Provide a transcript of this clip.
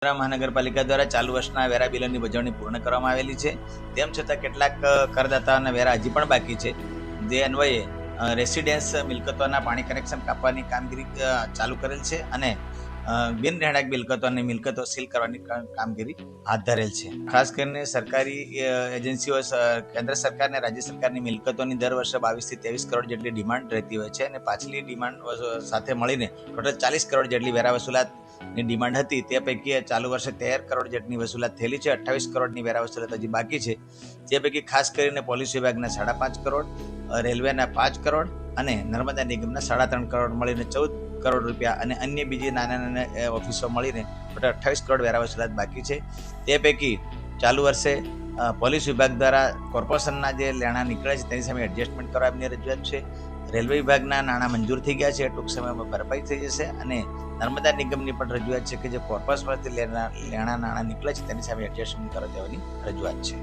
મહાનગરપાલિકા દ્વારા ચાલુ વર્ષના વેરા બિલની વજવણી પૂર્ણ કરવામાં આવેલી છે. તેમ છતાં કેટલાક કરદાતાઓના વેરા હજી પણ બાકી છે. જે અન્વયે રેસિડેન્સ મિલકતોના પાણી કનેક્શન કાપવાની કામગીરી ચાલુ કરેલ છે અને બિન રહેણાંક મિલકતો અને મિલકતો સીલ કરવાની કામગીરી હાથ ધરેલ છે. ખાસ કરીને સરકારી એજન્સીઓ કેન્દ્ર સરકાર અને રાજ્ય સરકારની મિલકતોની દર વર્ષે 22 થી 23 કરોડ જેટલી ડિમાન્ડ રહેતી હોય છે અને પાછલી ડિમાન્ડ સાથે મળીને ટોટલ 40 કરોડ જેટલી વેરા વસૂલાતની ડિમાન્ડ હતી. તે પૈકી ચાલુ વર્ષે 13 કરોડ જેટલી વસૂલાત થયેલી છે. 28 કરોડની વેરા વસૂલાત હજી બાકી છે. તે પૈકી ખાસ કરીને પોલીસ વિભાગના 5.5 કરોડ, રેલવેના 5 કરોડ અને નર્મદા નિગમના 3.5 કરોડ મળીને 14 કરોડ રૂપિયા અને અન્ય બીજી નાના ઓફિસો મળીને ટોટલ 28 કરોડ વેરા વસૂલાત બાકી છે. તે પૈકી ચાલુ વર્ષે પોલીસ વિભાગ દ્વારા કોર્પોરેશનના જે નાણાં નીકળે છે તેની સામે એડજસ્ટમેન્ટ કરવાની રજૂઆત છે. રેલવે વિભાગના નાણાં મંજૂર થઈ ગયા છે, ટૂંક સમયમાં ભરપાઈ થઈ જશે અને નર્મદા નિગમની પણ રજૂઆત છે કે જે કોર્પોરેશનમાંથી નાણાં નીકળે છે તેની સામે એડજસ્ટમેન્ટ કરવા દેવાની રજૂઆત છે.